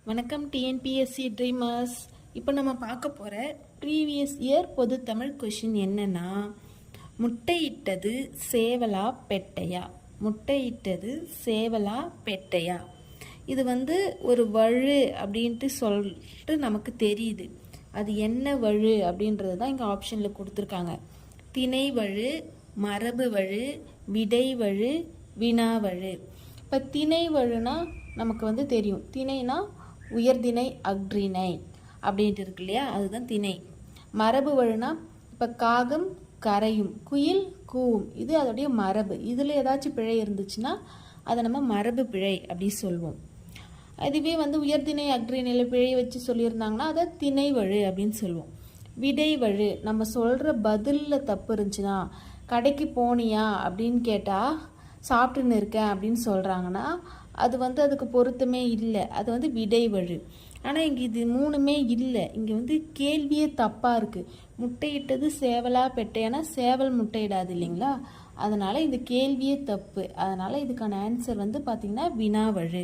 வணக்கம் TNPSC dreamers. இப்போ நம்ம பார்க்க போகிற ப்ரீவியஸ் இயர் பொது தமிழ் கொஷின் என்னன்னா, முட்டையிட்டது சேவலா பெட்டையா? முட்டையிட்டது சேவலா பெட்டையா? இது ஒரு வழு அப்படின்ட்டு சொல்லிட்டு நமக்கு தெரியுது. அது என்ன வழு அப்படின்றது தான் இங்கே ஆப்ஷனில் கொடுத்துருக்காங்க. திணை வழு, மரபு வழு, விடை வழு, வினா வழு. இப்போ திணை வழுனா நமக்கு தெரியும். திணைனா உயர்திணை அஃறிணை அப்படின்ட்டு இருக்கு இல்லையா, அதுதான் திணை. மரபு வழுனா இப்போ காகம் கரையும், குயில் கூவும், இது அதோடைய மரபு. இதில் ஏதாச்சும் பிழை இருந்துச்சுன்னா அதை நம்ம மரபு பிழை அப்படி சொல்வோம். இதுவே உயர்திணை அஃறிணையில் பிழை வச்சு சொல்லியிருந்தாங்கன்னா அதை திணை வழு அப்படின்னு சொல்லுவோம். விடை வழு, நம்ம சொல்கிற பதிலில் தப்பு இருந்துச்சுன்னா, கடைக்கு போனியா அப்படின்னு கேட்டால் சாப்பிட்டுன்னு இருக்கேன் அப்படின்னு சொல்கிறாங்கன்னா அது அதுக்கு பொருத்தமே இல்லை, அது விடை வழு. ஆனால் இங்கே இது மூணுமே இல்லை. இங்கே கேள்வியே தப்பாக இருக்குது. முட்டையிட்டது சேவலா பெட்டையானா சேவல் முட்டையிடாது இல்லைங்களா, அதனால் இந்த கேள்வியே தப்பு. அதனால் இதுக்கான ஆன்சர் பார்த்திங்கன்னா வினா வழு.